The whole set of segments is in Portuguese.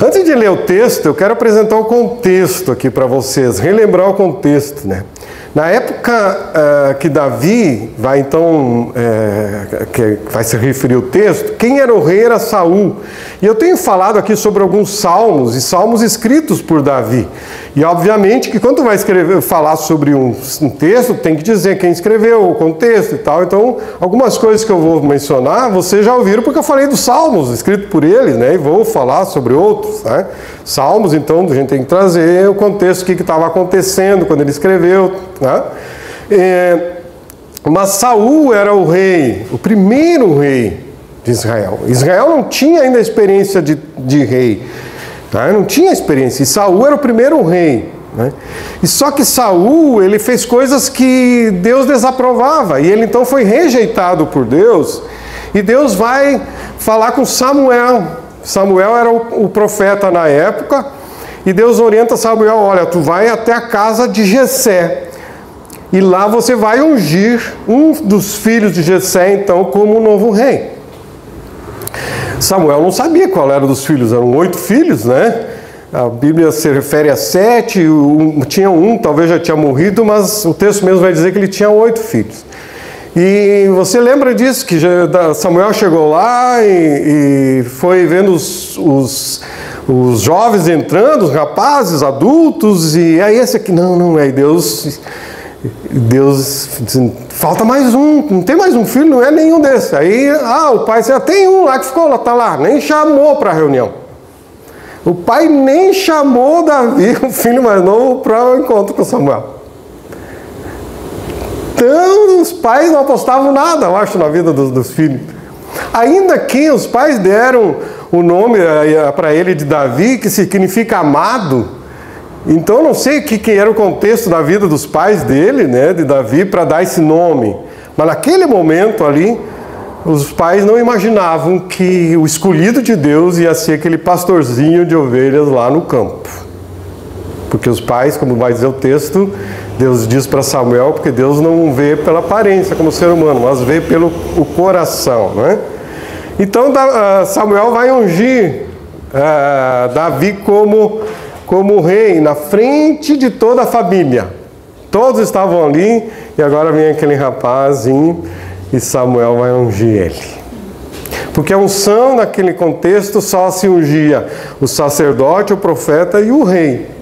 Antes de ler o texto, eu quero apresentar o contexto aqui para vocês, relembrar o contexto, né? Na época que Davi vai então, que vai se referir ao texto, quem era o rei era Saul. E eu tenho falado aqui sobre alguns salmos, e salmos escritos por Davi. E obviamente que quando vai falar sobre um texto, tem que dizer quem escreveu, o contexto e tal. Então, algumas coisas que eu vou mencionar, vocês já ouviram porque eu falei dos salmos, escritos por ele, né? E vou falar sobre outros, né? Salmos, então, a gente tem que trazer o contexto, o que estava acontecendo quando ele escreveu, né? Mas Saul era o rei, o primeiro rei de Israel. Israel não tinha ainda experiência de rei, né? Não tinha experiência, e Saul era o primeiro rei, né? E só que Saul, ele fez coisas que Deus desaprovava, e ele então foi rejeitado por Deus, e Deus vai falar com Samuel. Samuel era o profeta na época, e Deus orienta Samuel: olha, tu vai até a casa de Jessé, e lá você vai ungir um dos filhos de Jessé, então, como o novo rei. Samuel não sabia qual era dos filhos, eram 8 filhos, né? A Bíblia se refere a 7, tinha um, talvez já tinha morrido, mas o texto mesmo vai dizer que ele tinha 8 filhos. E você lembra disso, que Samuel chegou lá e foi vendo os jovens entrando, os rapazes, adultos, e aí esse aqui, não, aí Deus falta mais um, não tem mais um filho, não é nenhum desses. Aí, o pai disse: tem um lá que ficou lá, tá lá, nem chamou para a reunião. O pai nem chamou Davi, o filho mais novo, para o encontro com Samuel. Então, os pais não apostavam nada, eu acho, na vida dos filhos. Ainda que os pais deram o nome para ele de Davi, que significa amado. Então, não sei o que era o contexto da vida dos pais dele, né, de Davi, para dar esse nome. Mas naquele momento ali, os pais não imaginavam que o escolhido de Deus ia ser aquele pastorzinho de ovelhas lá no campo. Porque os pais, como vai dizer o texto, Deus diz para Samuel, porque Deus não vê pela aparência como ser humano, mas vê pelo o coração, né? Então Samuel vai ungir Davi como rei, na frente de toda a família. Todos estavam ali, e agora vem aquele rapazinho, e Samuel vai ungir ele. Porque a unção, naquele contexto, só se ungia o sacerdote, o profeta e o rei.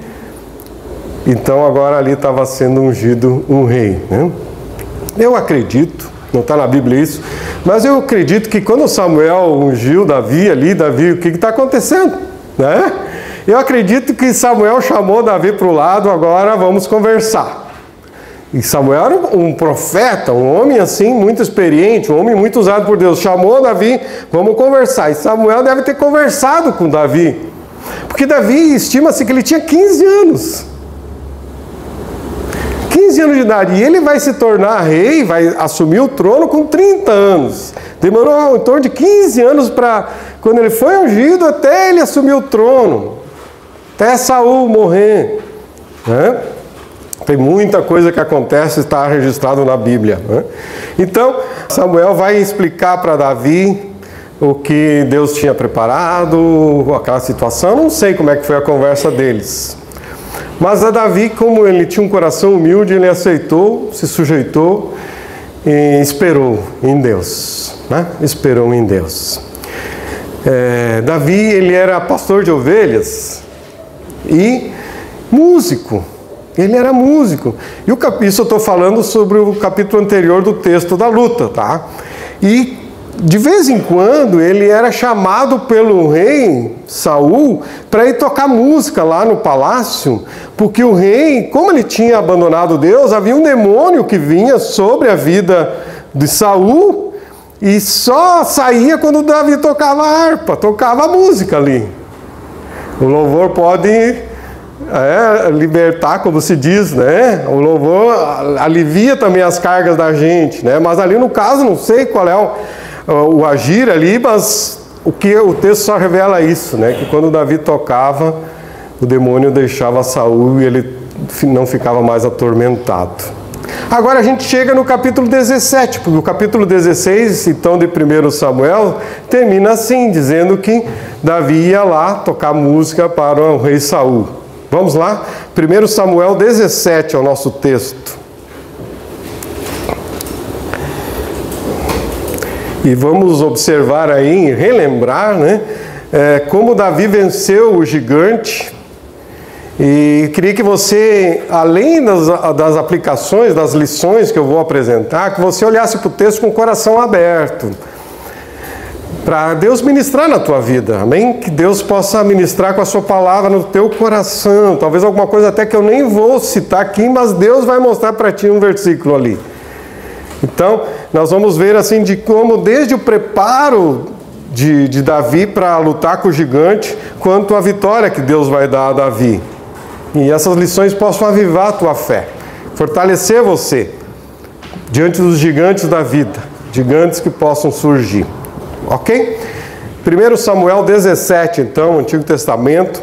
Então agora ali estava sendo ungido um rei, né? Eu acredito, não está na Bíblia isso, mas eu acredito que quando Samuel ungiu Davi ali, Davi, o que está acontecendo, né? Eu acredito que Samuel chamou Davi para o lado: agora vamos conversar. E Samuel era um profeta, um homem assim, muito experiente, um homem muito usado por Deus. Chamou Davi: vamos conversar. E Samuel deve ter conversado com Davi, porque Davi, estima-se que ele tinha 15 anos. 15 anos de idade, e ele vai se tornar rei, vai assumir o trono com 30 anos. Demorou em torno de 15 anos para, quando ele foi ungido, até ele assumir o trono, até Saul morrer, né? Tem muita coisa que acontece, está registrado na Bíblia, né? Então, Samuel vai explicar para Davi o que Deus tinha preparado, aquela situação. Não sei como é que foi a conversa deles. Mas a Davi, como ele tinha um coração humilde, ele aceitou, se sujeitou e esperou em Deus, né? Esperou em Deus. Davi, ele era pastor de ovelhas e músico. Ele era músico. E isso eu estou falando sobre o capítulo anterior do texto da luta, tá? E de vez em quando ele era chamado pelo rei Saul para ir tocar música lá no palácio, porque o rei, como ele tinha abandonado Deus, havia um demônio que vinha sobre a vida de Saul e só saía quando Davi tocava a harpa, tocava a música ali. O louvor pode libertar, como se diz, né? O louvor alivia também as cargas da gente, né? Mas ali no caso, não sei qual é o agir ali, mas o texto só revela isso, né? Que quando Davi tocava, o demônio deixava Saul e ele não ficava mais atormentado. Agora a gente chega no capítulo 17, porque o capítulo 16, então, de 1 Samuel, termina assim, dizendo que Davi ia lá tocar música para o rei Saul. Vamos lá? 1 Samuel 17 é o nosso texto. E vamos observar aí, relembrar, né, como Davi venceu o gigante. E queria que você, além das aplicações, das lições que eu vou apresentar, que você olhasse para o texto com o coração aberto, para Deus ministrar na tua vida, amém? Que Deus possa ministrar com a sua palavra no teu coração, talvez alguma coisa até que eu nem vou citar aqui, mas Deus vai mostrar para ti um versículo ali. Então, nós vamos ver assim de como desde o preparo de Davi para lutar com o gigante, quanto a vitória que Deus vai dar a Davi. E essas lições possam avivar a tua fé, fortalecer você diante dos gigantes da vida, gigantes que possam surgir. Ok? 1 Samuel 17, então, Antigo Testamento,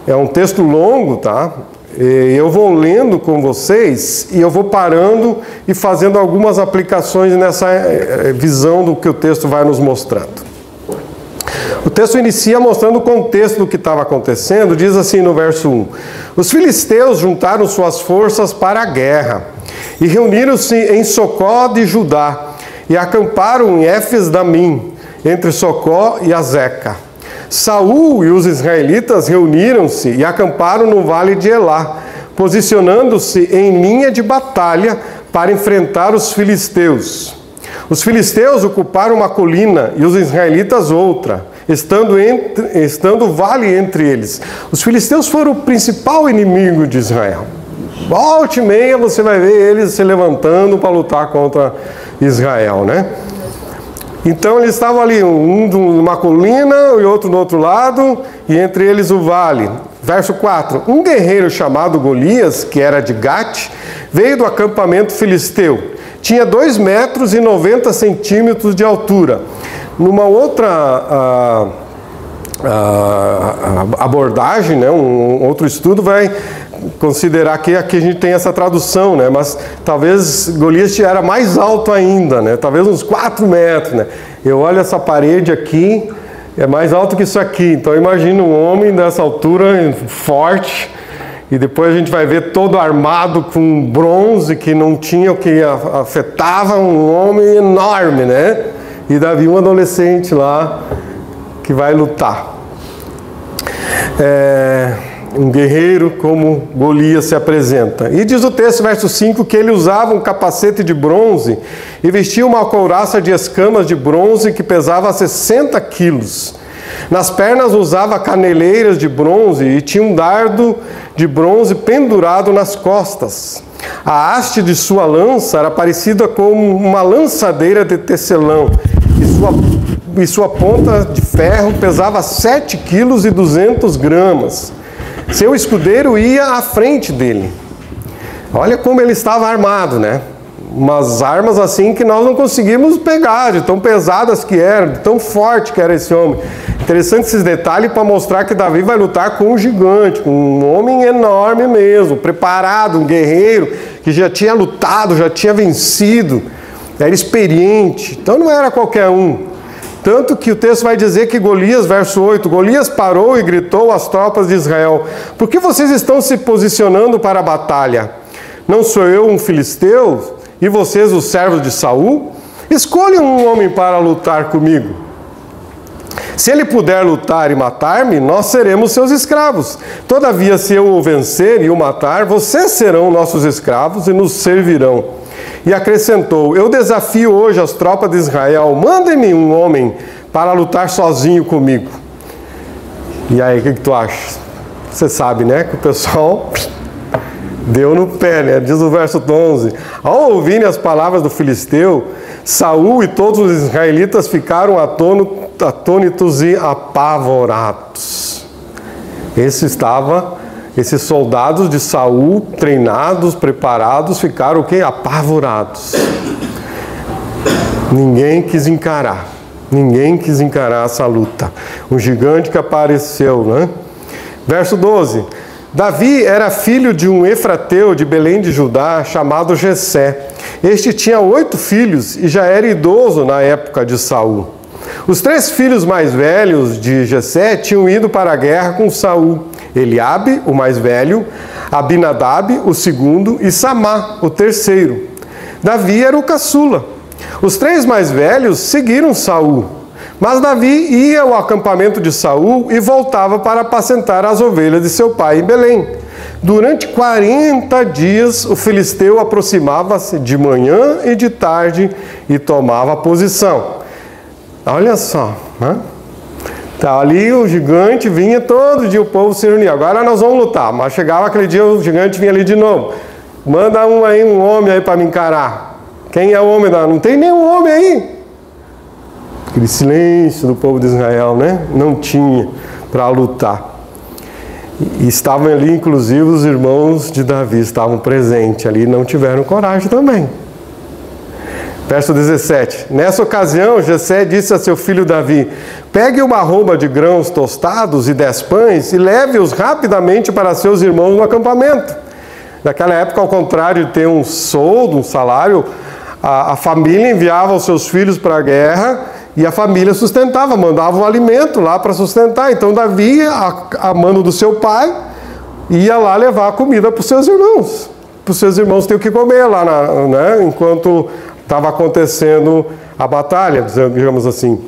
é um texto longo, tá? Eu vou lendo com vocês e eu vou parando e fazendo algumas aplicações nessa visão do que o texto vai nos mostrando. O texto inicia mostrando o contexto do que estava acontecendo, diz assim no verso 1: Os filisteus juntaram suas forças para a guerra e reuniram-se em Socó de Judá e acamparam em Éfes-Damim, entre Socó e Azeca. Saul e os israelitas reuniram-se e acamparam no vale de Elá, posicionando-se em linha de batalha para enfrentar os filisteus. Os filisteus ocuparam uma colina e os israelitas outra, estando o vale entre eles. Os filisteus foram o principal inimigo de Israel. Volta e meia você vai ver eles se levantando para lutar contra Israel, né? Então eles estavam ali, um numa colina e outro no outro lado, e entre eles o vale. Verso 4: Um guerreiro chamado Golias, que era de Gate, veio do acampamento filisteu. Tinha 2 metros e 90 centímetros de altura. Numa outra abordagem, né, um outro estudo vai considerar que aqui a gente tem essa tradução, né, mas talvez Golias era mais alto ainda, né, talvez uns 4 metros. Né. Eu olho essa parede aqui, é mais alto que isso aqui, então imagina um homem dessa altura, forte, e depois a gente vai ver todo armado com bronze, que não tinha o que afetava, um homem enorme, né? E Davi, um adolescente lá, que vai lutar. Um guerreiro como Golias se apresenta. E diz o texto, verso 5, que ele usava um capacete de bronze e vestia uma couraça de escamas de bronze que pesava 60 quilos. Nas pernas usava caneleiras de bronze e tinha um dardo de bronze pendurado nas costas. A haste de sua lança era parecida com uma lançadeira de tecelão e sua ponta de ferro pesava 7 quilos e 200 gramas. Seu escudeiro ia à frente dele. Olha como ele estava armado, né? Umas armas assim que nós não conseguimos pegar, de tão pesadas que eram, de tão forte que era esse homem. Interessante esses detalhes para mostrar que Davi vai lutar com um gigante, com um homem enorme mesmo, preparado, um guerreiro que já tinha lutado, já tinha vencido, era experiente, então não era qualquer um. Tanto que o texto vai dizer que Golias, verso 8, Golias parou e gritou às tropas de Israel: Por que vocês estão se posicionando para a batalha? Não sou eu um filisteu? E vocês, os servos de Saul? Escolham um homem para lutar comigo. Se ele puder lutar e matar-me, nós seremos seus escravos. Todavia, se eu o vencer e o matar, vocês serão nossos escravos e nos servirão. E acrescentou: Eu desafio hoje as tropas de Israel, mandem-me um homem para lutar sozinho comigo. E aí, o que tu acha? Você sabe, né, que o pessoal deu no pé, né? Diz o verso 11: Ao ouvirem as palavras do filisteu, Saul e todos os israelitas ficaram atônitos e apavorados. Esses soldados de Saul, treinados, preparados, ficaram o quê? Apavorados. Ninguém quis encarar essa luta. Um gigante que apareceu, né? Verso 12: Davi era filho de um efrateu de Belém de Judá, chamado Jessé. Este tinha 8 filhos e já era idoso na época de Saul. Os 3 filhos mais velhos de Jessé tinham ido para a guerra com Saul: Eliabe, o mais velho, Abinadab, o segundo, e Samá, o terceiro. Davi era o caçula. Os 3 mais velhos seguiram Saul, mas Davi ia ao acampamento de Saul e voltava para apacentar as ovelhas de seu pai em Belém. Durante 40 dias, o filisteu aproximava-se de manhã e de tarde e tomava posição. Olha só, né? Tá, ali o gigante vinha todo dia, o povo se reunia. Agora nós vamos lutar. Mas chegava aquele dia, o gigante vinha ali de novo. Manda um homem aí para me encarar. Quem é o homem? Não tem nenhum homem aí. Aquele silêncio do povo de Israel, né? Não tinha para lutar. E estavam ali, inclusive, os irmãos de Davi estavam presentes ali e não tiveram coragem também. Verso 17. Nessa ocasião, Jessé disse a seu filho Davi: pegue uma arroba de grãos tostados e 10 pães e leve-os rapidamente para seus irmãos no acampamento. Naquela época, ao contrário de ter um soldo, um salário, a família enviava os seus filhos para a guerra e a família sustentava, mandava o alimento lá para sustentar. Então Davi, a mando do seu pai, ia lá levar a comida para os seus irmãos. Para os seus irmãos ter o que comer lá, né? Enquanto estava acontecendo a batalha, digamos assim.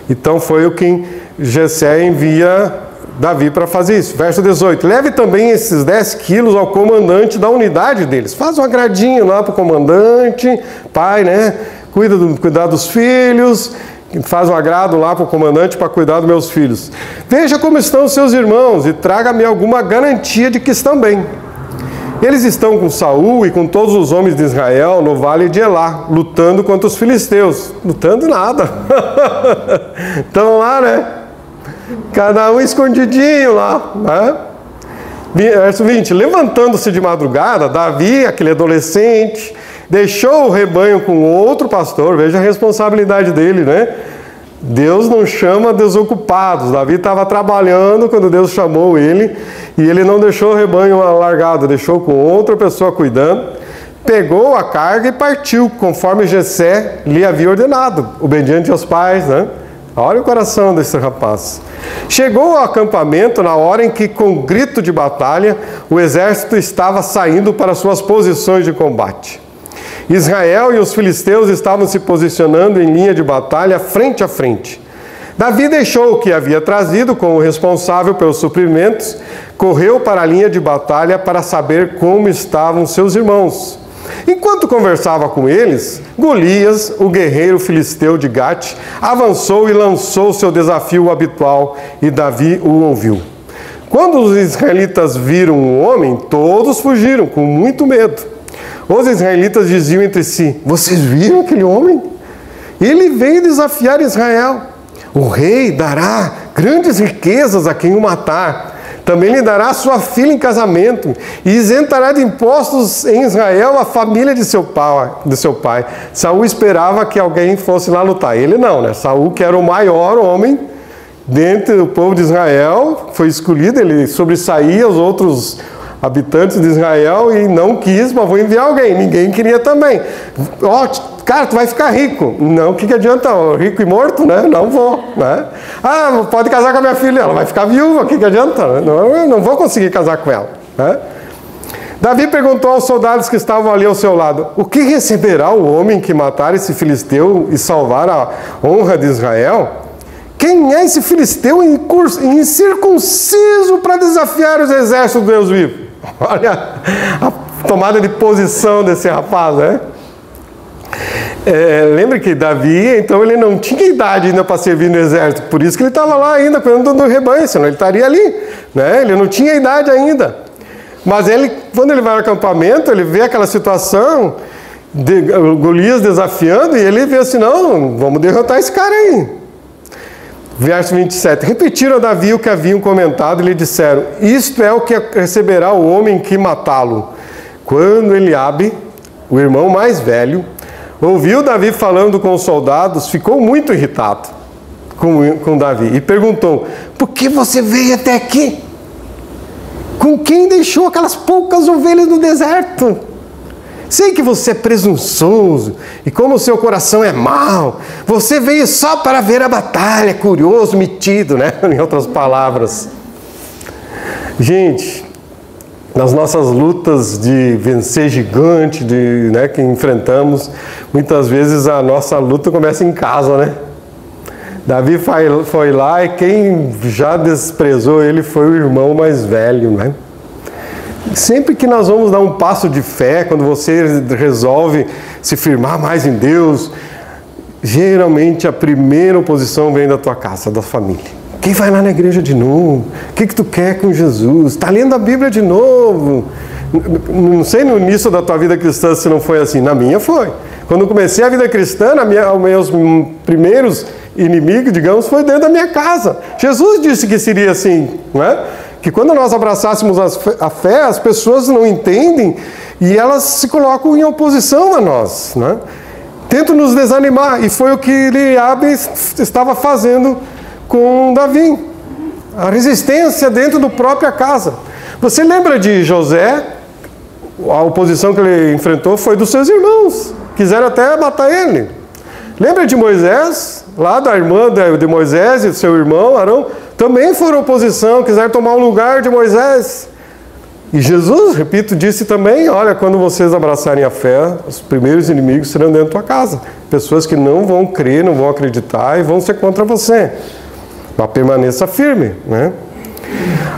Então foi o que Jessé envia Davi para fazer isso. Verso 18. Leve também esses 10 quilos ao comandante da unidade deles. Faz um agradinho lá para o comandante, pai, né? Cuidar dos filhos, faz um agrado lá para o comandante para cuidar dos meus filhos. Veja como estão os seus irmãos e traga-me alguma garantia de que estão bem. Eles estão com Saul e com todos os homens de Israel no vale de Elá, lutando contra os filisteus. Lutando nada. Estão lá, né? Cada um escondidinho lá, né? Verso 20. Levantando-se de madrugada, Davi, aquele adolescente, deixou o rebanho com outro pastor. Veja a responsabilidade dele, né? Deus não chama desocupados. Davi estava trabalhando quando Deus chamou ele e ele não deixou o rebanho largado, deixou com outra pessoa cuidando. Pegou a carga e partiu, conforme Jessé lhe havia ordenado, obediente aos pais, né? Olha o coração desse rapaz. Chegou ao acampamento na hora em que, com grito de batalha, o exército estava saindo para suas posições de combate. Israel e os filisteus estavam se posicionando em linha de batalha frente a frente. Davi deixou o que havia trazido como responsável pelos suprimentos, correu para a linha de batalha para saber como estavam seus irmãos. Enquanto conversava com eles, Golias, o guerreiro filisteu de Gate, avançou e lançou seu desafio habitual, e Davi o ouviu. Quando os israelitas viram o homem, todos fugiram com muito medo. Os israelitas diziam entre si: vocês viram aquele homem? Ele veio desafiar Israel. O rei dará grandes riquezas a quem o matar. Também lhe dará sua filha em casamento e isentará de impostos em Israel a família de seu pai. Saul esperava que alguém fosse lá lutar. Ele não, né? Saul, que era o maior homem dentre o povo de Israel, foi escolhido, ele sobressaía os outros habitantes de Israel e não quis, mas vou enviar alguém. Ninguém queria também. Ó, cara, tu vai ficar rico. Não, o que adianta? Rico e morto, né? Não vou, né? Ah, pode casar com a minha filha. Ela vai ficar viúva. O que adianta? Eu não vou conseguir casar com ela, né? Davi perguntou aos soldados que estavam ali ao seu lado: o que receberá o homem que matar esse filisteu e salvar a honra de Israel? Quem é esse filisteu incircunciso para desafiar os exércitos do Deus vivo? Olha a tomada de posição desse rapaz, né? Lembra que Davi, então, ele não tinha idade ainda para servir no exército, por isso que ele estava lá ainda cuidando do rebanho, senão ele estaria ali, né? Ele não tinha idade ainda. Mas quando ele vai ao acampamento, ele vê aquela situação de Golias desafiando e ele vê assim: não, vamos derrotar esse cara aí. Verso 27. Repetiram a Davi o que haviam comentado e lhe disseram: isto é o que receberá o homem que matá-lo. Quando Eliabe, o irmão mais velho, ouviu Davi falando com os soldados, ficou muito irritado com Davi e perguntou: por que você veio até aqui? Com quem deixou aquelas poucas ovelhas no deserto? Sei que você é presunçoso e como o seu coração é mau, você veio só para ver a batalha, curioso, metido, né? Em outras palavras. Gente, nas nossas lutas de vencer gigante, né, que enfrentamos, muitas vezes a nossa luta começa em casa, né? Davi foi lá e quem já desprezou ele foi o irmão mais velho, né? Sempre que nós vamos dar um passo de fé, quando você resolve se firmar mais em Deus, geralmente a primeira oposição vem da tua casa, da família. Quem vai lá na igreja de novo? O que tu quer com Jesus? Está lendo a Bíblia de novo? Não sei no início da tua vida cristã se não foi assim. Na minha foi. Quando eu comecei a vida cristã, os meus primeiros inimigos, digamos, foi dentro da minha casa. Jesus disse que seria assim, não é? Que quando nós abraçássemos a fé, as pessoas não entendem e elas se colocam em oposição a nós, né? Tentam nos desanimar, e foi o que Eliabe estava fazendo com Davi. A resistência dentro da própria casa. Você lembra de José? A oposição que ele enfrentou foi dos seus irmãos. Quiseram até matar ele. Lembra de Moisés? Lá da irmã de Moisés e do seu irmão Arão? Também foram oposição, quiseram tomar o lugar de Moisés. E Jesus, repito, disse também, olha, quando vocês abraçarem a fé, os primeiros inimigos serão dentro da tua casa. Pessoas que não vão crer, não vão acreditar e vão ser contra você. Mas permaneça firme, né?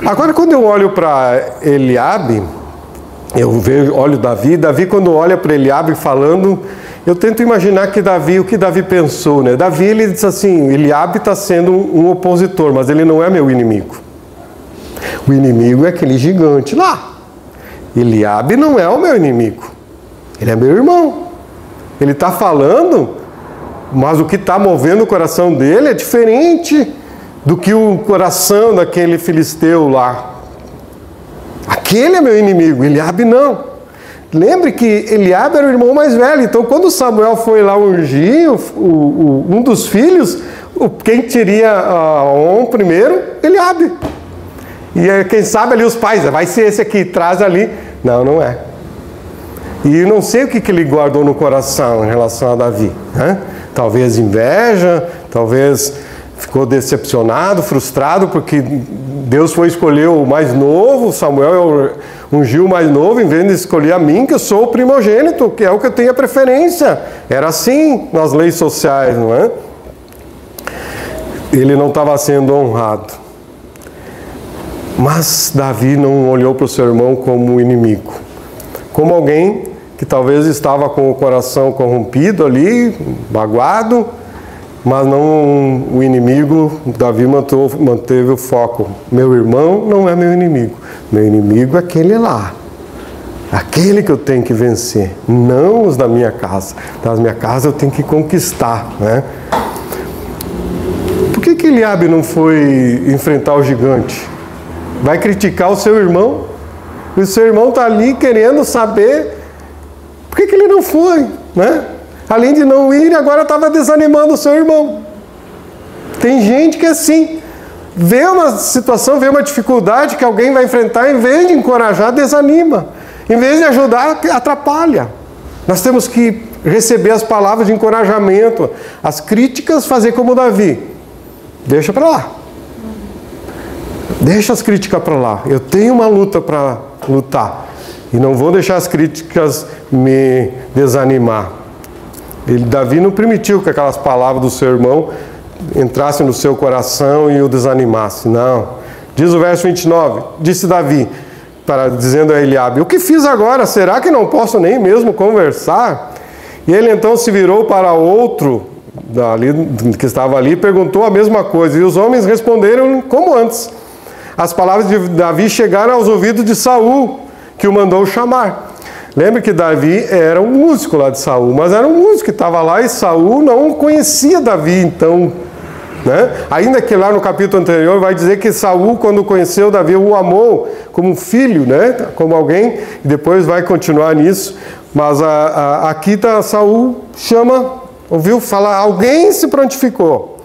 Agora, quando eu olho para Eliabe, olho Davi, quando olha para Eliabe falando, eu tento imaginar o que Davi pensou, né? Davi, ele disse assim, Eliabe está sendo um opositor, mas ele não é meu inimigo. O inimigo é aquele gigante lá. Eliabe não é o meu inimigo. Ele é meu irmão. Ele está falando, mas o que está movendo o coração dele é diferente do que o coração daquele filisteu lá. Aquele é meu inimigo, Eliabe não. Lembre que Eliabe era o irmão mais velho, então quando Samuel foi lá ungir um dos filhos, quem teria a honra primeiro? Eliabe. E quem sabe ali os pais, vai ser esse aqui, traz ali. Não, não é. E não sei o que ele guardou no coração em relação a Davi, né? Talvez inveja, talvez ficou decepcionado, frustrado, porque Deus foi escolher o mais novo, Samuel ungiu o mais novo, em vez de escolher a mim, que eu sou o primogênito, que é o que eu tenho a preferência. Era assim nas leis sociais, não é? Ele não estava sendo honrado. Mas Davi não olhou para o seu irmão como um inimigo, como alguém que talvez estava com o coração corrompido ali, magoado, mas não o inimigo. Davi manteve o foco. Meu irmão não é meu inimigo. Meu inimigo é aquele lá. Aquele que eu tenho que vencer. Não os da minha casa. Das minha casa eu tenho que conquistar, né? Por que Eliabe não foi enfrentar o gigante? Vai criticar o seu irmão? E o seu irmão está ali querendo saber por que ele não foi, né? Além de não ir, agora estava desanimando o seu irmão. Tem gente que é assim, vê uma situação, vê uma dificuldade que alguém vai enfrentar, em vez de encorajar, desanima. Em vez de ajudar, atrapalha. Nós temos que receber as palavras de encorajamento, as críticas, fazer como Davi. Deixa para lá. Deixa as críticas para lá. Eu tenho uma luta para lutar. E não vou deixar as críticas me desanimar. Davi não permitiu que aquelas palavras do seu irmão entrassem no seu coração e o desanimassem. Não. Diz o verso 29. Disse Davi, dizendo a Eliabe, o que fiz agora? Será que não posso nem mesmo conversar? E ele então se virou para outro que estava ali e perguntou a mesma coisa. E os homens responderam como antes. As palavras de Davi chegaram aos ouvidos de Saul, que o mandou chamar. Lembre que Davi era um músico lá de Saul, mas era um músico que estava lá e Saul não conhecia Davi, então, né? Ainda que lá no capítulo anterior vai dizer que Saul, quando conheceu Davi, o amou como um filho, né? Como alguém, e depois vai continuar nisso. Mas aqui Saul ouviu falar, alguém se prontificou.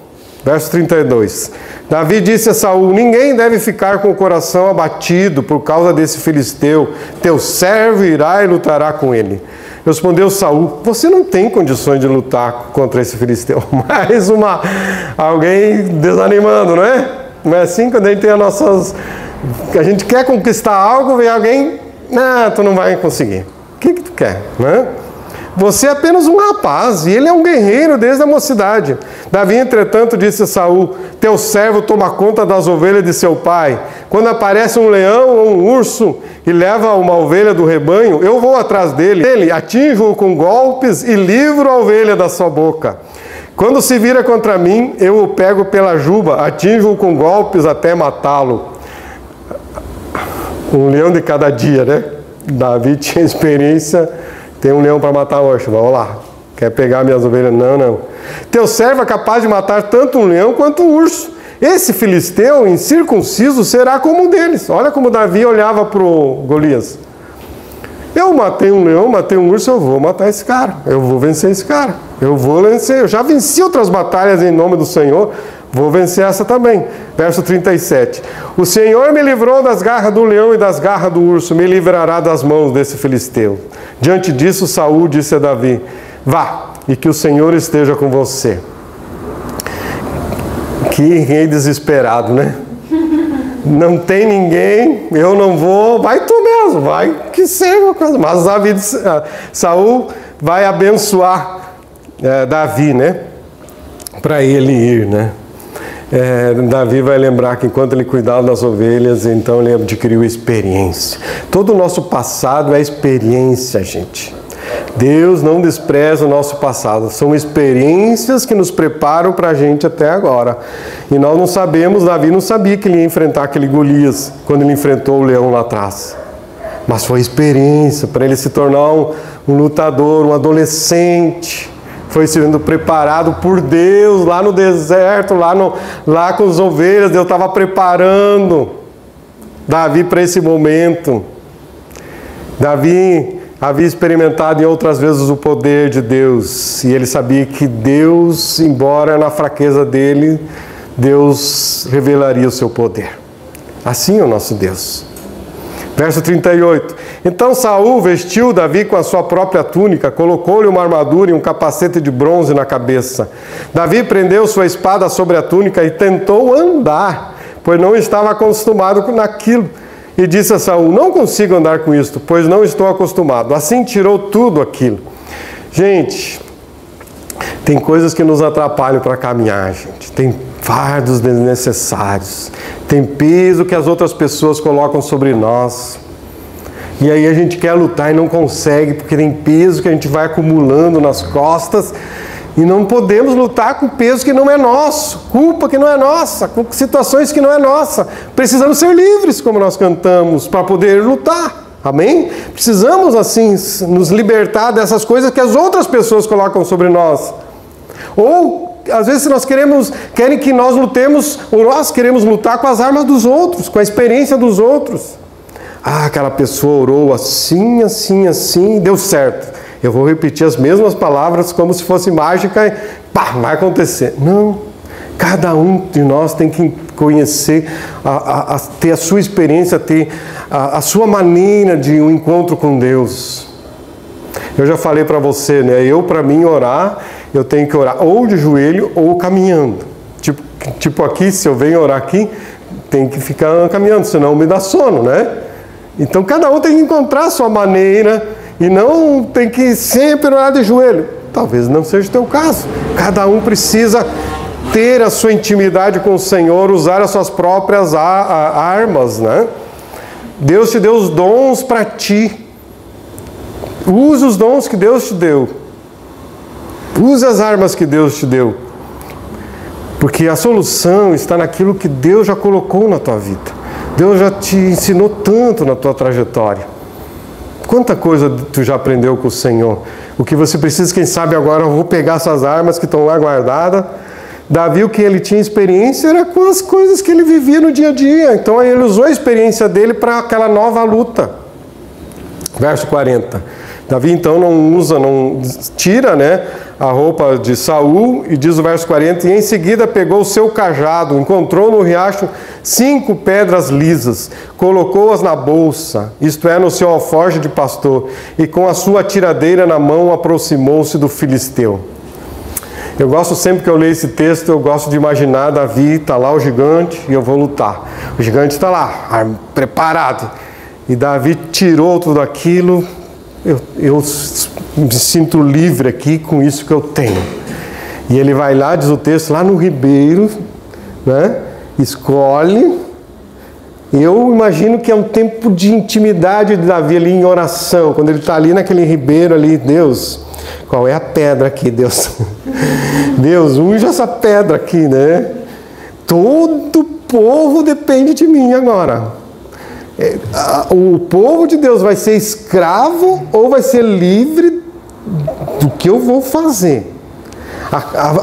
Verso 32. Davi disse a Saul: ninguém deve ficar com o coração abatido por causa desse filisteu. Teu servo irá e lutará com ele. Respondeu Saul: você não tem condições de lutar contra esse filisteu. Mais alguém desanimando, não é? Não é assim quando a gente tem a gente quer conquistar algo, vem alguém: não, tu não vai conseguir. O que tu quer, né? Você é apenas um rapaz, e ele é um guerreiro desde a mocidade. Davi, entretanto, disse a Saul: teu servo toma conta das ovelhas de seu pai. Quando aparece um leão ou um urso e leva uma ovelha do rebanho, eu vou atrás dele, atinjo-o com golpes e livro a ovelha da sua boca. Quando se vira contra mim, eu o pego pela juba, atinjo-o com golpes até matá-lo. Um leão de cada dia, né? Davi tinha experiência. Tem um leão para matar hoje, vamos lá. Quer pegar minhas ovelhas? Não, não. Teu servo é capaz de matar tanto um leão quanto um urso. Esse filisteu incircunciso será como um deles. Olha como Davi olhava para o Golias. Eu matei um leão, matei um urso, eu vou matar esse cara. Eu vou vencer esse cara. Eu vou vencer. Eu já venci outras batalhas em nome do Senhor. Vou vencer essa também. Verso 37. O Senhor me livrou das garras do leão e das garras do urso. Me livrará das mãos desse filisteu. Diante disso, Saul disse a Davi: vá, e que o Senhor esteja com você. Que rei desesperado, né? Não tem ninguém, eu não vou, vai tu mesmo, vai que seja uma coisa. Mas Saul vai abençoar Davi, né? Para ele ir, né? Davi vai lembrar que enquanto ele cuidava das ovelhas, então ele adquiriu experiência. Todo o nosso passado é experiência, gente. Deus não despreza o nosso passado. São experiências que nos preparam para a gente até agora. E nós não sabemos, Davi não sabia que ele ia enfrentar aquele Golias quando ele enfrentou o leão lá atrás. Mas foi experiência para ele se tornar um lutador, um adolescente. Foi sendo preparado por Deus lá no deserto, lá com as ovelhas. Deus estava preparando Davi para esse momento. Davi havia experimentado em outras vezes o poder de Deus. E ele sabia que Deus, embora na fraqueza dele, Deus revelaria o seu poder. Assim é o nosso Deus. Verso 38. Então Saul vestiu Davi com a sua própria túnica, colocou-lhe uma armadura e um capacete de bronze na cabeça. Davi prendeu sua espada sobre a túnica e tentou andar, pois não estava acostumado naquilo. E disse a Saul: não consigo andar com isto, pois não estou acostumado. Assim tirou tudo aquilo. Gente, tem coisas que nos atrapalham para caminhar, gente. Tem fardos desnecessários. Tem peso que as outras pessoas colocam sobre nós. E aí a gente quer lutar e não consegue, porque tem peso que a gente vai acumulando nas costas. E não podemos lutar com peso que não é nosso, culpa que não é nossa, com situações que não é nossa. Precisamos ser livres, como nós cantamos, para poder lutar. Amém? Precisamos, assim, nos libertar dessas coisas que as outras pessoas colocam sobre nós. Ou, às vezes, querem que nós lutemos, ou nós queremos lutar com as armas dos outros, com a experiência dos outros. Ah, aquela pessoa orou assim, assim, assim, e deu certo. Eu vou repetir as mesmas palavras como se fosse mágica e pá, vai acontecer. Não. Cada um de nós tem que conhecer, ter a sua experiência, ter a sua maneira de um encontro com Deus. Eu já falei para você, né? Para mim, orar, eu tenho que orar ou de joelho ou caminhando. Tipo aqui, se eu venho orar aqui, tem que ficar caminhando, senão me dá sono, né? Então, cada um tem que encontrar a sua maneira. E não tem que sempre orar de joelho. Talvez não seja o teu caso. Cada um precisa ter a sua intimidade com o Senhor, usar as suas próprias armas, né? Deus te deu os dons para ti. Use os dons que Deus te deu. Use as armas que Deus te deu. Porque a solução está naquilo que Deus já colocou na tua vida. Deus já te ensinou tanto na tua trajetória. Quanta coisa tu já aprendeu com o Senhor. O que você precisa, quem sabe agora, eu vou pegar essas armas que estão lá guardadas. Davi, o que ele tinha experiência era com as coisas que ele vivia no dia a dia. Então ele usou a experiência dele para aquela nova luta. Verso 40. Davi então não tira, né, a roupa de Saul, e diz o verso 40, e em seguida pegou o seu cajado, encontrou no riacho 5 pedras lisas, colocou-as na bolsa, isto é, no seu alforje de pastor, e com a sua tiradeira na mão aproximou-se do filisteu. Eu gosto, sempre que eu leio esse texto, eu gosto de imaginar Davi, está lá o gigante e eu vou lutar. O gigante está lá, preparado, e Davi tirou tudo aquilo. Eu me sinto livre aqui com isso que eu tenho. E ele vai lá, diz o texto, lá no ribeiro, né? Escolhe. Eu imagino que é um tempo de intimidade de Davi ali em oração, quando ele está ali naquele ribeiro ali, Deus, qual é a pedra aqui, Deus? Deus, unja essa pedra aqui, né? Todo o povo depende de mim agora. O povo de Deus vai ser escravo ou vai ser livre do que eu vou fazer?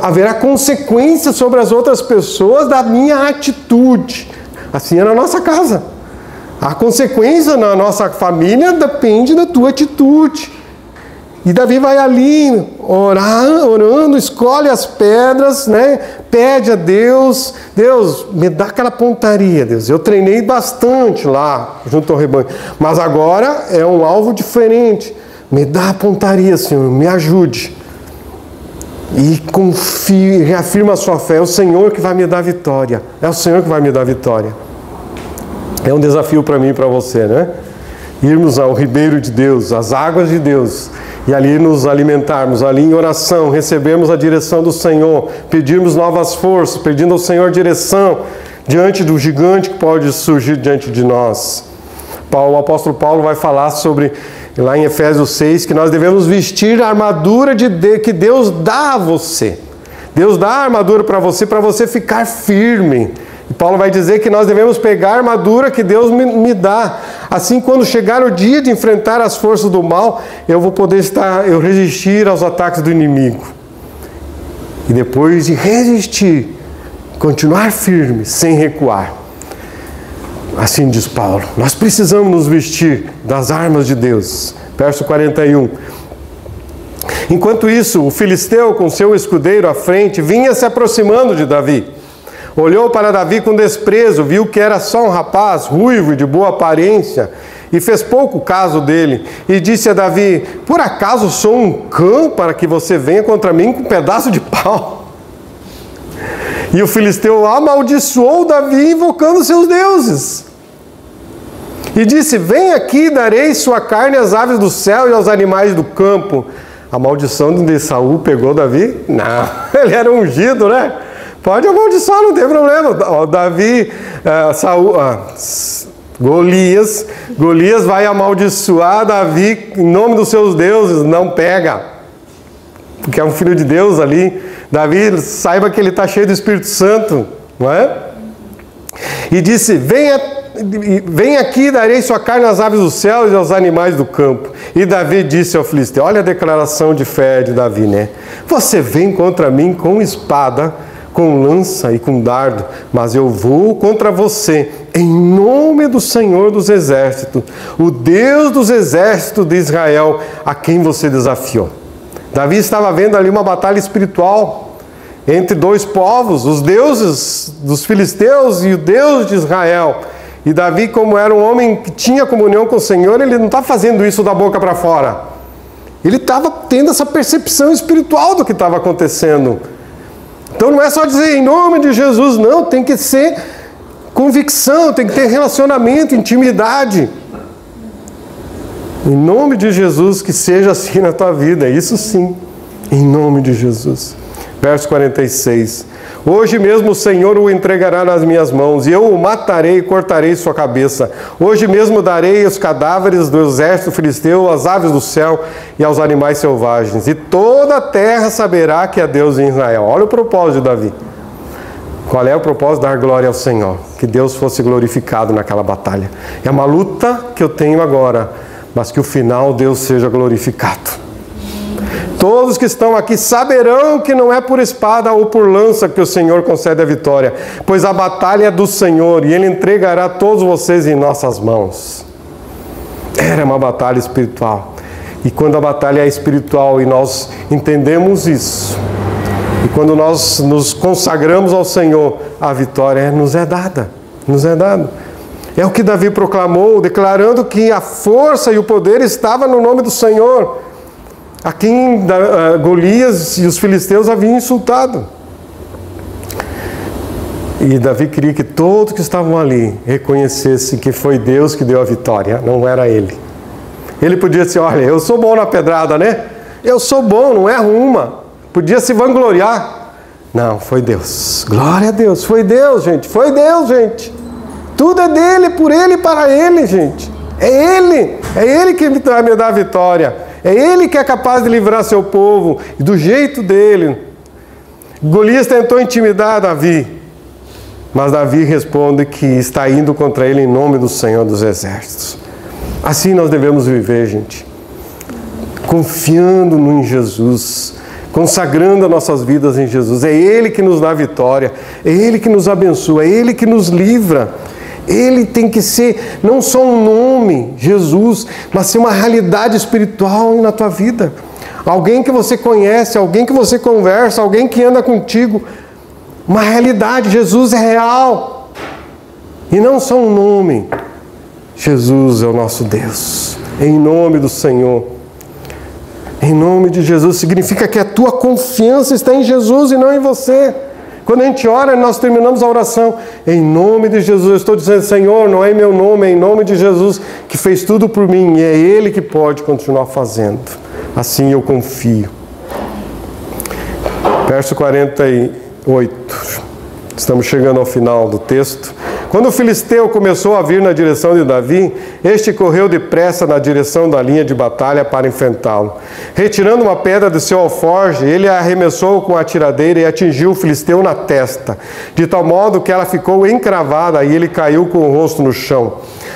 Haverá consequências sobre as outras pessoas da minha atitude. Assim é na nossa casa. A consequência na nossa família depende da tua atitude. E Davi vai ali orando, escolhe as pedras, né? Pede a Deus, Deus, me dá aquela pontaria, Deus. Eu treinei bastante lá, junto ao rebanho, mas agora é um alvo diferente. Me dá a pontaria, Senhor, me ajude. E confie, reafirma a sua fé, é o Senhor que vai me dar vitória. É o Senhor que vai me dar vitória. É um desafio para mim e para você, né? Irmos ao ribeiro de Deus, às águas de Deus, e ali nos alimentarmos, ali em oração, recebemos a direção do Senhor, pedirmos novas forças, pedindo ao Senhor direção diante do gigante que pode surgir diante de nós. O apóstolo Paulo vai falar sobre, lá em Efésios 6, que nós devemos vestir a armadura que Deus dá a você. Deus dá a armadura para você ficar firme. E Paulo vai dizer que nós devemos pegar a armadura que Deus me dá. Assim, quando chegar o dia de enfrentar as forças do mal, eu vou poder resistir aos ataques do inimigo. E depois de resistir, continuar firme, sem recuar. Assim diz Paulo, nós precisamos nos vestir das armas de Deus. Verso 41. Enquanto isso, o filisteu, com seu escudeiro à frente, vinha se aproximando de Davi. Olhou para Davi com desprezo, viu que era só um rapaz ruivo e de boa aparência, e fez pouco caso dele, e disse a Davi, por acaso sou um cão para que você venha contra mim com um pedaço de pau? E o filisteu amaldiçoou Davi, invocando seus deuses. E disse, vem aqui, darei sua carne às aves do céu e aos animais do campo. A maldição de Saul pegou Davi? Não, ele era ungido, né? Pode amaldiçoar, não tem problema. Davi, Golias vai amaldiçoar Davi em nome dos seus deuses, não pega. Porque é um filho de Deus ali. Davi, saiba que ele está cheio do Espírito Santo, não é? E disse, vem aqui, darei sua carne às aves do céu e aos animais do campo. E Davi disse ao filisteu, olha a declaração de fé de Davi, né? Você vem contra mim com espada, com lança e com dardo, mas eu vou contra você, em nome do Senhor dos Exércitos, o Deus dos Exércitos de Israel, a quem você desafiou. Davi estava vendo ali uma batalha espiritual entre dois povos, os deuses dos filisteus e o Deus de Israel. E Davi, como era um homem que tinha comunhão com o Senhor, ele não está fazendo isso da boca para fora. Ele estava tendo essa percepção espiritual do que estava acontecendo. Então não é só dizer em nome de Jesus, não, tem que ser convicção, tem que ter relacionamento, intimidade. Em nome de Jesus, que seja assim na tua vida, isso sim, em nome de Jesus. Verso 46. Hoje mesmo o Senhor o entregará nas minhas mãos, e eu o matarei e cortarei sua cabeça. Hoje mesmo darei os cadáveres do exército filisteu às aves do céu e aos animais selvagens. E toda a terra saberá que é Deus em Israel. Olha o propósito de Davi. Qual é o propósito? Dar glória ao Senhor. Que Deus fosse glorificado naquela batalha. É uma luta que eu tenho agora, mas que o final Deus seja glorificado. Todos que estão aqui saberão que não é por espada ou por lança que o Senhor concede a vitória, pois a batalha é do Senhor e Ele entregará todos vocês em nossas mãos. Era uma batalha espiritual. E quando a batalha é espiritual e nós entendemos isso, e quando nós nos consagramos ao Senhor, a vitória nos é dada, nos é dada. É o que Davi proclamou, declarando que a força e o poder estava no nome do Senhor, a quem Golias e os filisteus haviam insultado. E Davi queria que todos que estavam ali reconhecessem que foi Deus que deu a vitória, não era ele. Ele podia dizer, olha, eu sou bom na pedrada, né? Eu sou bom, não erro uma. Podia se vangloriar. Não, foi Deus. Glória a Deus. Foi Deus, gente. Foi Deus, gente. Tudo é dele, por ele e para ele, gente. É ele que me dá a vitória. É ele que é capaz de livrar seu povo, do jeito dele. Golias tentou intimidar Davi, mas Davi responde que está indo contra ele em nome do Senhor dos Exércitos. Assim nós devemos viver, gente. Confiando em Jesus, consagrando as nossas vidas em Jesus. É Ele que nos dá a vitória, é Ele que nos abençoa, é Ele que nos livra. Ele tem que ser não só um nome, Jesus, mas ser uma realidade espiritual na tua vida. Alguém que você conhece, alguém que você conversa, alguém que anda contigo. Uma realidade, Jesus é real. E não só um nome. Jesus é o nosso Deus. Em nome do Senhor. Em nome de Jesus. Significa que a tua confiança está em Jesus e não em você. Quando a gente ora, nós terminamos a oração. Em nome de Jesus. Eu estou dizendo, Senhor, não é em meu nome, é em nome de Jesus que fez tudo por mim. E é Ele que pode continuar fazendo. Assim eu confio. Verso 48. Estamos chegando ao final do texto. Quando o filisteu começou a vir na direção de Davi, este correu depressa na direção da linha de batalha para enfrentá-lo. Retirando uma pedra do seu alforje, ele a arremessou com a tiradeira e atingiu o filisteu na testa, de tal modo que ela ficou encravada e ele caiu com o rosto no chão.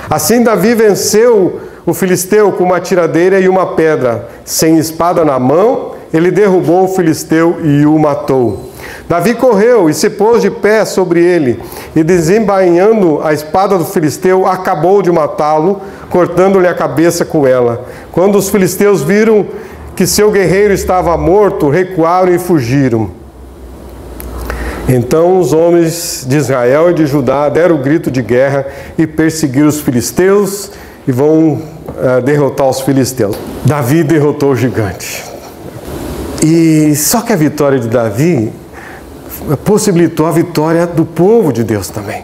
Assim Davi venceu o filisteu com uma tiradeira e uma pedra. Sem espada na mão, ele derrubou o filisteu e o matou. Davi correu e se pôs de pé sobre ele, e desembainhando a espada do filisteu, acabou de matá-lo, cortando-lhe a cabeça com ela. Quando os filisteus viram que seu guerreiro estava morto, recuaram e fugiram. Então os homens de Israel e de Judá deram o grito de guerra e perseguiram os filisteus e vão derrotar os filisteus. Davi derrotou o gigante. E só que a vitória de Davi possibilitou a vitória do povo de Deus também.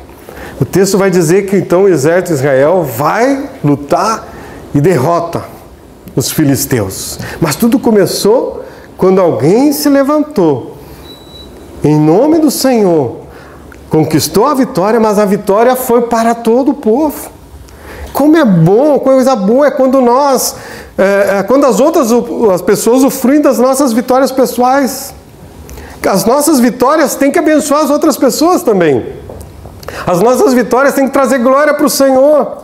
O texto vai dizer que então o exército de Israel vai lutar e derrota os filisteus. Mas tudo começou quando alguém se levantou em nome do Senhor, conquistou a vitória, mas a vitória foi para todo o povo. Como é bom, coisa boa é quando quando as pessoas usufruem das nossas vitórias pessoais. As nossas vitórias têm que abençoar as outras pessoas também. As nossas vitórias têm que trazer glória para o Senhor.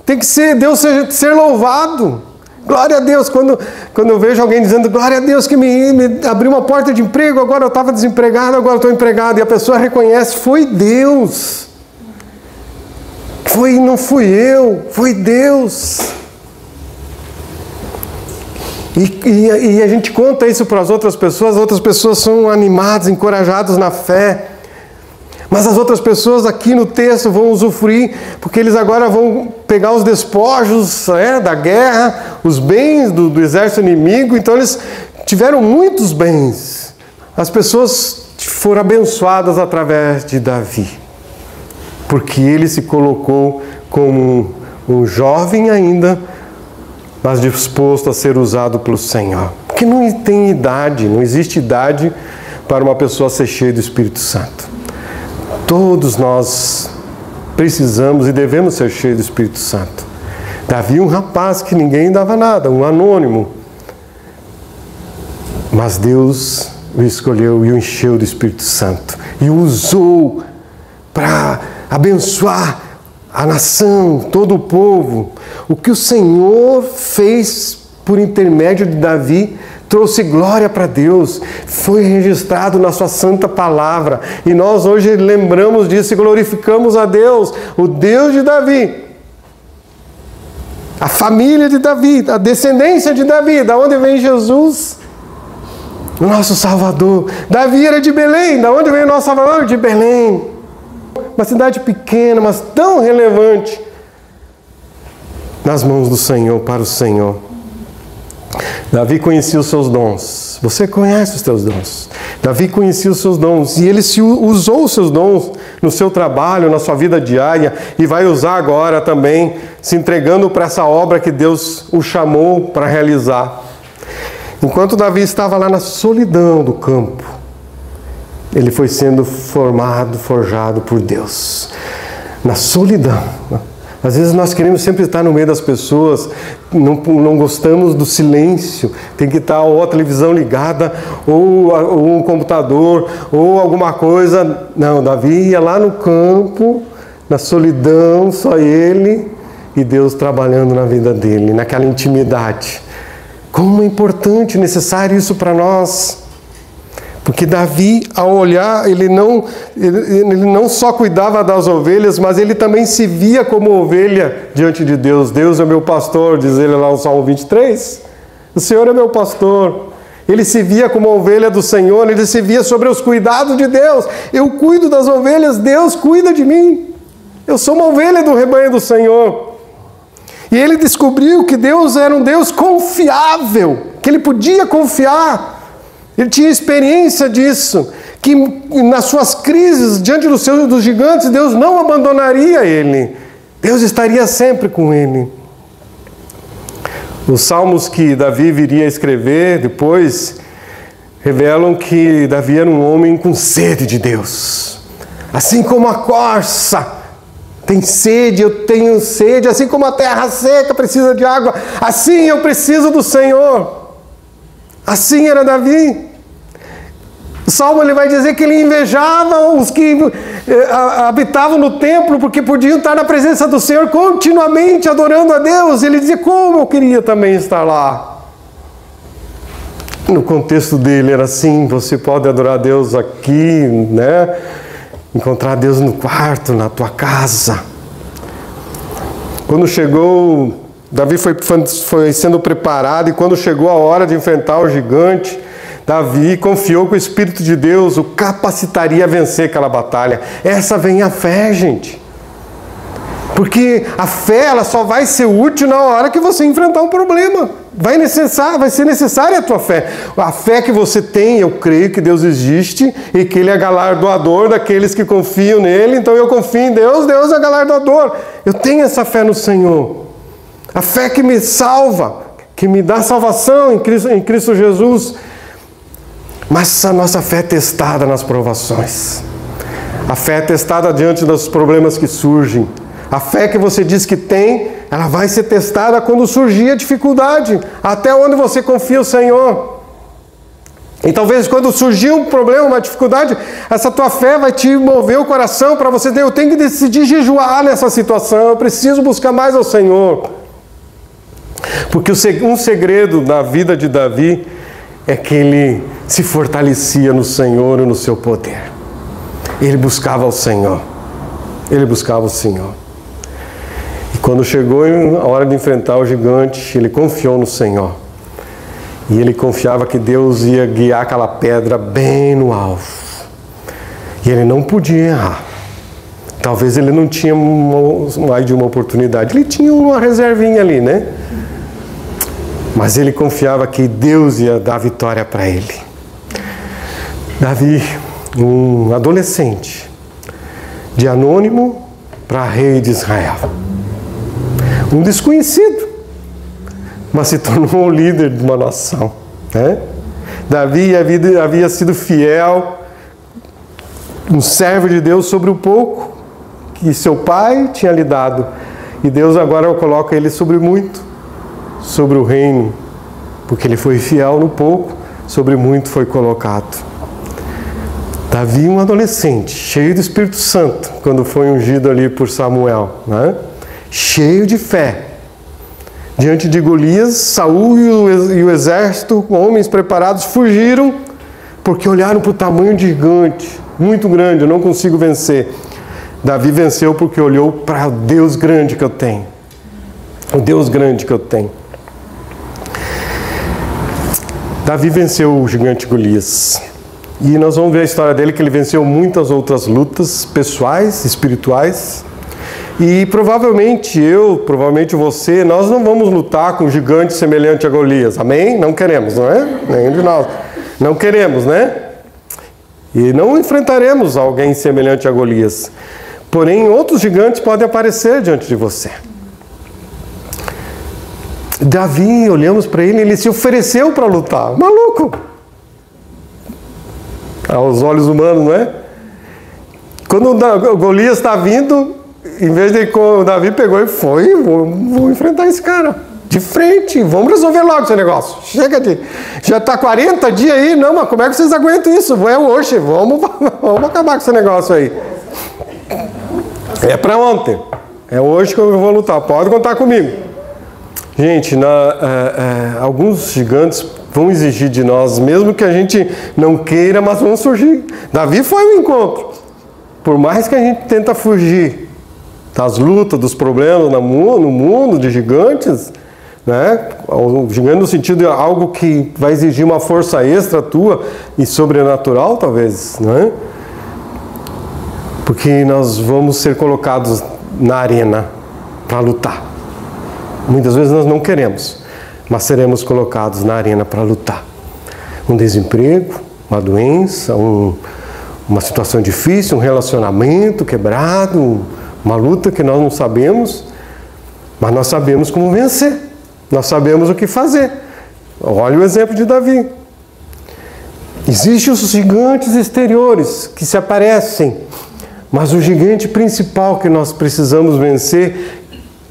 Tem que ser Deus ser louvado. Glória a Deus. Quando eu vejo alguém dizendo, glória a Deus que me abriu uma porta de emprego, agora eu estava desempregado, agora eu estou empregado. E a pessoa reconhece, foi Deus. Não fui eu, foi Deus. E a gente conta isso para as outras pessoas são animadas, encorajadas na fé. Mas as outras pessoas aqui no texto vão usufruir, porque eles agora vão pegar os despojos da guerra, os bens do exército inimigo, então eles tiveram muitos bens. As pessoas foram abençoadas através de Davi, porque ele se colocou como um jovem ainda, mas disposto a ser usado pelo Senhor. Porque não tem idade, não existe idade para uma pessoa ser cheia do Espírito Santo. Todos nós precisamos e devemos ser cheios do Espírito Santo. Davi, um rapaz que ninguém dava nada, um anônimo. Mas Deus o escolheu e o encheu do Espírito Santo. E o usou para abençoar a nação, todo o povo. O que o Senhor fez por intermédio de Davi trouxe glória para Deus, foi registrado na sua santa palavra. E nós hoje lembramos disso e glorificamos a Deus, o Deus de Davi. A família de Davi, a descendência de Davi, da onde vem Jesus? O nosso Salvador. Davi era de Belém, da onde vem o nosso Salvador? De Belém. Uma cidade pequena, mas tão relevante nas mãos do Senhor, para o Senhor. Davi conhecia os seus dons. Você conhece os teus dons. Davi conhecia os seus dons e ele usou os seus dons no seu trabalho, na sua vida diária, e vai usar agora também, se entregando para essa obra que Deus o chamou para realizar. Enquanto Davi estava lá na solidão do campo, ele foi sendo formado, forjado por Deus. Na solidão. Às vezes nós queremos sempre estar no meio das pessoas, não gostamos do silêncio, tem que estar ou a televisão ligada, ou um computador, ou alguma coisa. Não, Davi ia lá no campo, na solidão, só ele e Deus trabalhando na vida dele, naquela intimidade. Como é importante, necessário isso para nós. Porque Davi, ao olhar, ele não só cuidava das ovelhas, mas ele também se via como ovelha diante de Deus. Deus é meu pastor, diz ele lá no Salmo 23. O Senhor é meu pastor. Ele se via como ovelha do Senhor, ele se via sobre os cuidados de Deus. Eu cuido das ovelhas, Deus cuida de mim. Eu sou uma ovelha do rebanho do Senhor. E ele descobriu que Deus era um Deus confiável, que ele podia confiar. Ele tinha experiência disso, que nas suas crises, diante dos gigantes, Deus não abandonaria ele. Deus estaria sempre com ele. Os salmos que Davi viria a escrever depois revelam que Davi era um homem com sede de Deus. Assim como a corça tem sede, eu tenho sede. Assim como a terra seca precisa de água, assim eu preciso do Senhor. Assim era Davi. O Salmo ele vai dizer que ele invejava os que habitavam no templo porque podiam estar na presença do Senhor continuamente adorando a Deus. Ele dizia, como eu queria também estar lá. No contexto dele era assim, você pode adorar a Deus aqui, né? Encontrar Deus no quarto, na tua casa. Quando chegou, Davi foi sendo preparado, e quando chegou a hora de enfrentar o gigante, Davi confiou que o Espírito de Deus o capacitaria a vencer aquela batalha. Essa vem a fé, gente. Porque a fé ela só vai ser útil na hora que você enfrentar um problema. Vai ser necessária a tua fé. A fé que você tem, eu creio que Deus existe e que Ele é galardoador daqueles que confiam nele. Então eu confio em Deus, Deus é galardoador. Eu tenho essa fé no Senhor. A fé que me salva, que me dá salvação em Cristo Jesus. Mas a nossa fé é testada nas provações. A fé é testada diante dos problemas que surgem. A fé que você diz que tem, ela vai ser testada quando surgir a dificuldade. Até onde você confia o Senhor. E talvez quando surgir um problema, uma dificuldade, essa tua fé vai te mover o coração para você dizer, eu tenho que decidir jejuar nessa situação, eu preciso buscar mais ao Senhor. Porque um segredo da vida de Davi é que ele se fortalecia no Senhor e no seu poder. Ele buscava o Senhor. Ele buscava o Senhor. E quando chegou a hora de enfrentar o gigante, ele confiou no Senhor. E ele confiava que Deus ia guiar aquela pedra bem no alvo. E ele não podia errar. Talvez ele não tinha mais de uma oportunidade. Ele tinha uma reservinha ali, né? Mas ele confiava que Deus ia dar vitória para ele. Davi, um adolescente, de anônimo para rei de Israel. Um desconhecido, mas se tornou o líder de uma nação. Né? Davi havia sido fiel, um servo de Deus sobre o pouco que seu pai tinha lhe dado. E Deus agora coloca ele sobre muito, sobre o reino, porque ele foi fiel no pouco, sobre muito foi colocado. Davi, um adolescente, cheio do Espírito Santo, quando foi ungido ali por Samuel, né? Cheio de fé. Diante de Golias, Saul e o exército, homens preparados, fugiram, porque olharam para o tamanho de gigante, muito grande, eu não consigo vencer. Davi venceu porque olhou para o Deus grande que eu tenho. o Deus grande que eu tenho. Davi venceu o gigante Golias. E nós vamos ver a história dele, que ele venceu muitas outras lutas pessoais, espirituais. E provavelmente provavelmente você, nós não vamos lutar com um gigante semelhante a Golias. Amém? Não queremos, não é? Nenhum de nós. Não queremos, né? E não enfrentaremos alguém semelhante a Golias. Porém, outros gigantes podem aparecer diante de você. Davi, olhamos para ele, ele se ofereceu para lutar. Maluco! Aos olhos humanos, não é? Quando o Golias está vindo, em vez de o Davi pegou e foi, vou enfrentar esse cara. De frente, vamos resolver logo esse negócio. Chega de... Já está 40 dias aí, não, mas como é que vocês aguentam isso? É hoje, vamos acabar com esse negócio aí. É para ontem. É hoje que eu vou lutar, pode contar comigo. Gente, alguns gigantes vão exigir de nós, mesmo que a gente não queira, mas vão surgir. Davi foi ao encontro. Por mais que a gente tenta fugir das lutas, dos problemas no mundo de gigantes, né? O gigante no sentido de algo que vai exigir uma força extra tua e sobrenatural, talvez, né? Porque nós vamos ser colocados na arena para lutar. Muitas vezes nós não queremos, mas seremos colocados na arena para lutar. Um desemprego, uma doença, uma situação difícil, um relacionamento quebrado, uma luta que nós não sabemos, mas nós sabemos como vencer. Nós sabemos o que fazer. Olha o exemplo de Davi. Existem os gigantes exteriores que se aparecem, mas o gigante principal que nós precisamos vencer,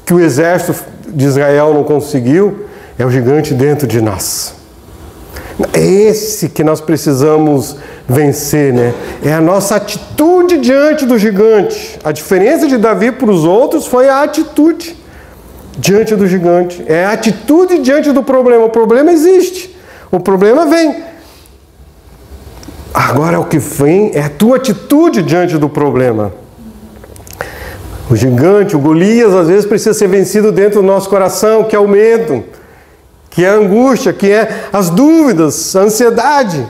que o exército de Israel não conseguiu, é o gigante dentro de nós. É esse que nós precisamos vencer, né? É a nossa atitude diante do gigante. A diferença de Davi para os outros foi a atitude diante do gigante. É a atitude diante do problema. O problema existe. O problema vem. Agora o que vem é a tua atitude diante do problema. O gigante, o Golias, às vezes precisa ser vencido dentro do nosso coração, que é o medo, que é a angústia, que é as dúvidas, a ansiedade,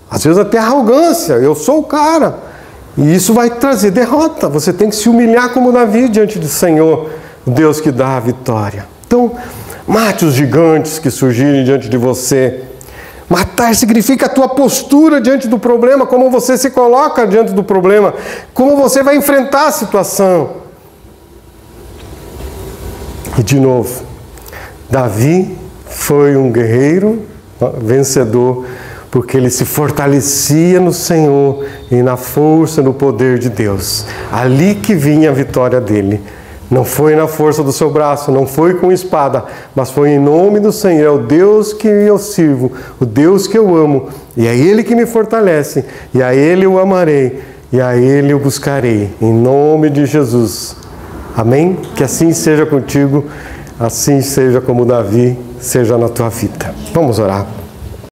às vezes até a arrogância. Eu sou o cara. E isso vai trazer derrota. Você tem que se humilhar como Davi diante do Senhor, o Deus que dá a vitória. Então, mate os gigantes que surgirem diante de você. Matar significa a tua postura diante do problema, como você se coloca diante do problema, como você vai enfrentar a situação. E de novo, Davi foi um guerreiro vencedor, porque ele se fortalecia no Senhor e na força, no poder de Deus. Ali que vinha a vitória dele. Não foi na força do seu braço, não foi com espada, mas foi em nome do Senhor. É o Deus que eu sirvo, o Deus que eu amo, e é Ele que me fortalece, e a Ele eu amarei, e a Ele eu buscarei, em nome de Jesus. Amém? Que assim seja contigo, assim seja como Davi, seja na tua vida. Vamos orar.